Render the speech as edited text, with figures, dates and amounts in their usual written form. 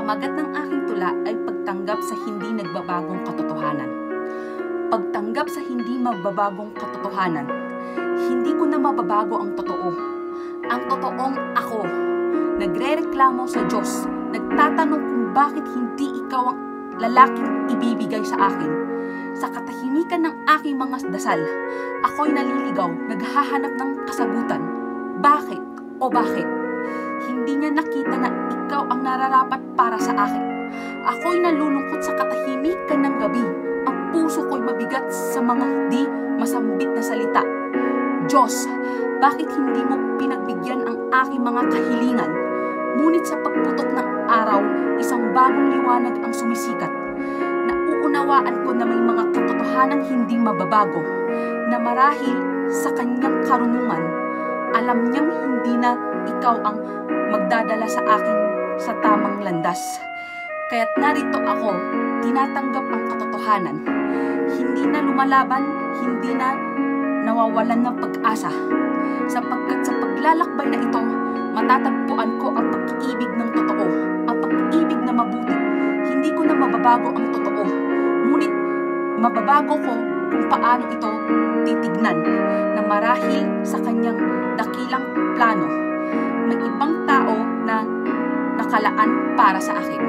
pamagat ng aking tula ay pagtanggap sa hindi nagbabagong katotohanan. Pagtanggap sa hindi magbabagong katotohanan. Hindi ko na mababago ang totoo. Ang totoong ako. Nagrereklamo sa Diyos. Nagtatanong kung bakit hindi ikaw ang lalaking ibibigay sa akin. Sa katahimikan ng aking mga dasal, ako'y naliligaw, naghahanap ng kasagutan. Bakit o bakit? Hindi niya nakita na ikaw ang nararapat para sa akin. Ako'y nalulungkot sa katahimikan ng gabi. Ang puso ko'y mabigat sa mga hindi masambit na salita. Diyos, bakit hindi mo pinagbigyan ang aking mga kahilingan? Ngunit sa pagputok ng araw, isang bagong liwanag ang sumisikat. Nauunawaan ko na may mga katotohanang hindi mababago, na marahil sa kanyang karunungan, alam niyang hindi na ikaw ang magdadala sa akin sa tamang landas. Kaya't narito ako, tinatanggap ang katotohanan. Hindi na lumalaban, hindi na nawawalan ng pag-asa. Sapagkat sa paglalakbay na ito, matatagpuan ko ang pag-ibig ng totoo, ang pag-ibig na mabuti. Hindi ko na mababago ang totoo, ngunit mababago ko kung paano ito titignan, na marahil sa kanyang dakilang plano, may ibang tao na nakalaan para sa akin.